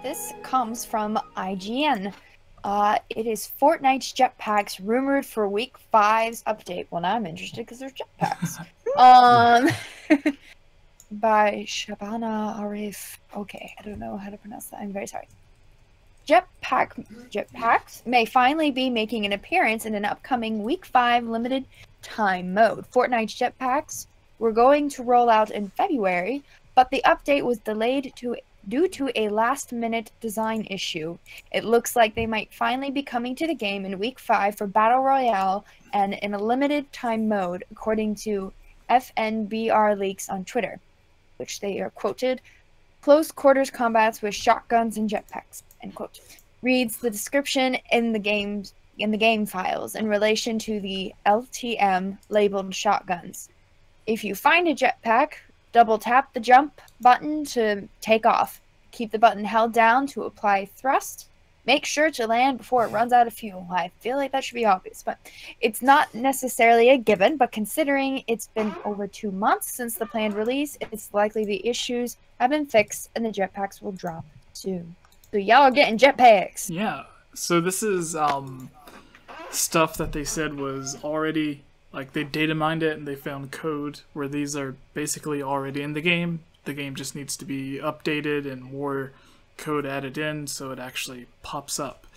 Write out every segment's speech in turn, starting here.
This comes from IGN. It is Fortnite's jetpacks rumored for Week 5's update. Well, now I'm interested because there's jetpacks. By Shabana Arif. Okay, I don't know how to pronounce that. I'm very sorry. Jetpacks may finally be making an appearance in an upcoming Week 5 limited time mode. Fortnite's jetpacks were going to roll out in February, but the update was delayed due to a last-minute design issue. It looks like they might finally be coming to the game in Week 5 for Battle Royale and in a limited time mode, according to FNBR leaks on Twitter, which they are quoted, "Close quarters combats with shotguns and jetpacks," end quote. Reads the description in the game files in relation to the LTM labeled shotguns. If you find a jetpack, double tap the jump button to take off. Keep the button held down to apply thrust. Make sure to land before it runs out of fuel. I feel like that should be obvious, but it's not necessarily a given, but considering it's been over 2 months since the planned release, it's likely the issues have been fixed and the jetpacks will drop soon. So y'all are getting jetpacks. Yeah, so this is stuff that they said was already, like, they data mined it and they found code where these are basically already in the game. The game just needs to be updated and more code added in so it actually pops up.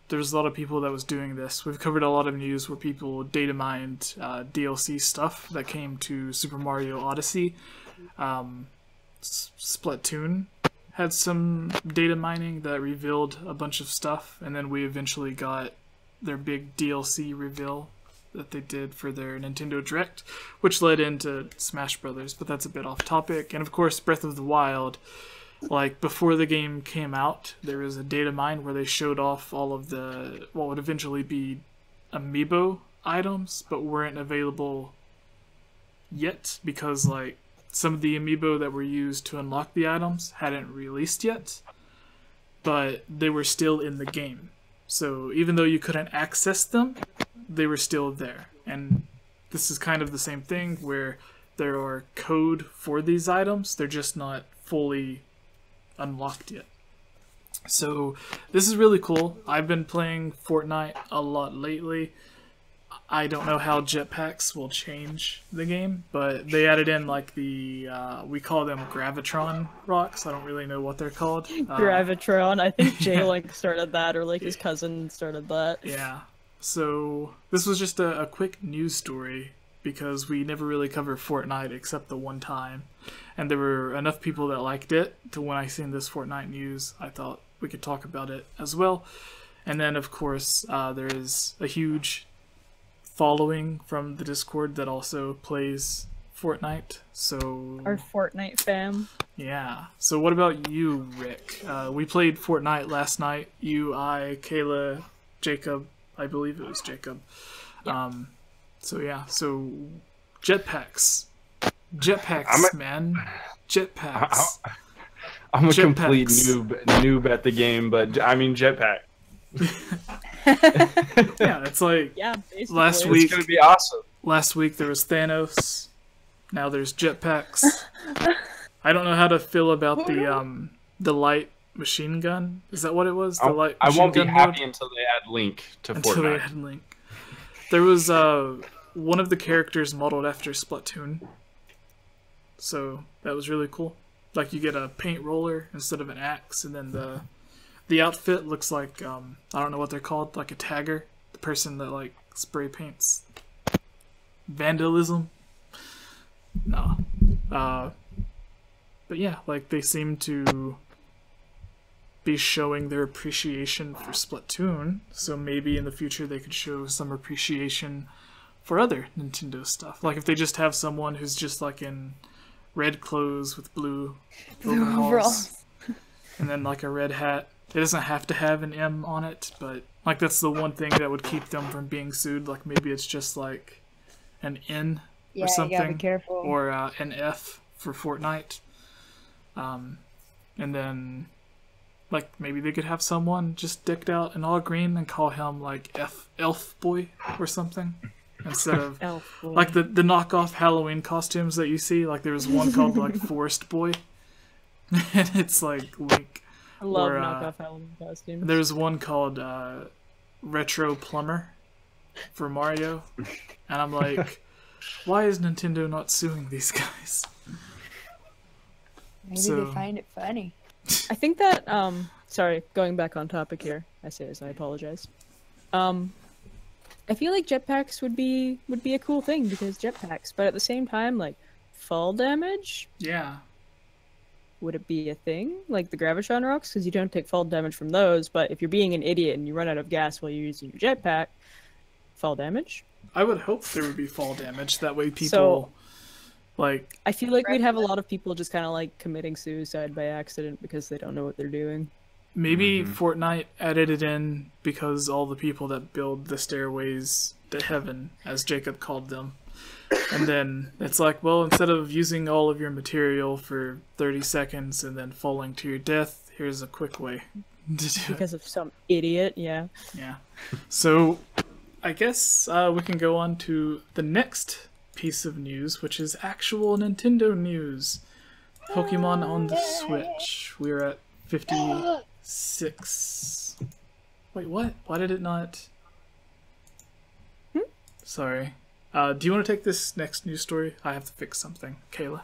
There's a lot of people that was doing this. We've covered a lot of news where people data mined DLC stuff that came to Super Mario Odyssey. Splatoon had some data mining that revealed a bunch of stuff, and then we eventually got their big DLC reveal that they did for their Nintendo Direct, which led into Smash Brothers, but that's a bit off topic. And of course, Breath of the Wild, like, before the game came out, there was a data mine where they showed off all of the, what would eventually be amiibo items, but weren't available yet because, like, some of the amiibo that were used to unlock the items hadn't released yet, but they were still in the game. So even though you couldn't access them, they were still there. And this is kind of the same thing where there are code for these items, they're just not fully unlocked yet. So this is really cool. I've been playing Fortnite a lot lately. I don't know how jetpacks will change the game, but they added in, like, the we call them Gravitron rocks. I don't really know what they're called. Gravitron. I think Jay started that, or like his cousin started that. Yeah. So this was just a quick news story because we never really covered Fortnite except the one time, and there were enough people that liked it to when I seen this Fortnite news, I thought we could talk about it as well. And then of course there is a huge following from the Discord that also plays Fortnite, so our Fortnite fam. Yeah. So what about you, Rick? We played Fortnite last night. You, I, Kayla, Jacob. I believe it was Jacob. Yeah. So yeah. So jetpacks, man. Jetpacks. I'm a complete noob at the game, but I mean jetpack. Yeah, it's like basically. Last week. It's gonna be awesome. Last week there was Thanos. Now there's jetpacks. I don't know how to feel about the light machine gun. Is that what it was? The light. I won't be happy mode? until they add Link to Until Fortnite. they add Link. There was one of the characters modeled after Splatoon, so that was really cool. Like, you get a paint roller instead of an axe, and then the outfit looks like I don't know what they're called, like a tagger, the person that like spray paints. Vandalism. No. But yeah, like, they seem to be showing their appreciation for Splatoon, so maybe in the future they could show some appreciation for other Nintendo stuff. Like, if they just have someone who's just like in red clothes with blue overalls, and then like a red hat. It doesn't have to have an M on it, but like, that's the one thing that would keep them from being sued. Like, maybe it's just like an N or something, you gotta be careful. or an F for Fortnite. And then, like, maybe they could have someone just decked out in all green and call him like Elf Boy or something, instead of like the knockoff Halloween costumes that you see. Like, there was one called like Forest Boy, and it's like Link. I love Or, knockoff Halloween costumes. There's one called Retro Plumber for Mario, and I'm like, why is Nintendo not suing these guys? Maybe So- they find it funny. I think that sorry, going back on topic here. I say this, I apologize. I feel like jetpacks would be a cool thing because jetpacks, but at the same time, like fall damage, Yeah. would it be a thing? Like the gravitron rocks, because you don't take fall damage from those, but if you're being an idiot and you run out of gas while you're using your jetpack, fall damage. I would hope there would be fall damage. That way people, So- like, I feel like we'd have a lot of people just kind of like committing suicide by accident because they don't know what they're doing. maybe Fortnite added it in because all the people that build the stairways to heaven, as Jacob called them. And then it's like, well, instead of using all of your material for 30 seconds and then falling to your death, here's a quick way to do it. Because of some idiot, yeah. Yeah. So I guess we can go on to the next piece of news, which is actual Nintendo news. Pokemon on the Switch. We're at 56. Wait, what? Why did it not? Sorry. Do you want to take this next news story? I have to fix something. Kayla.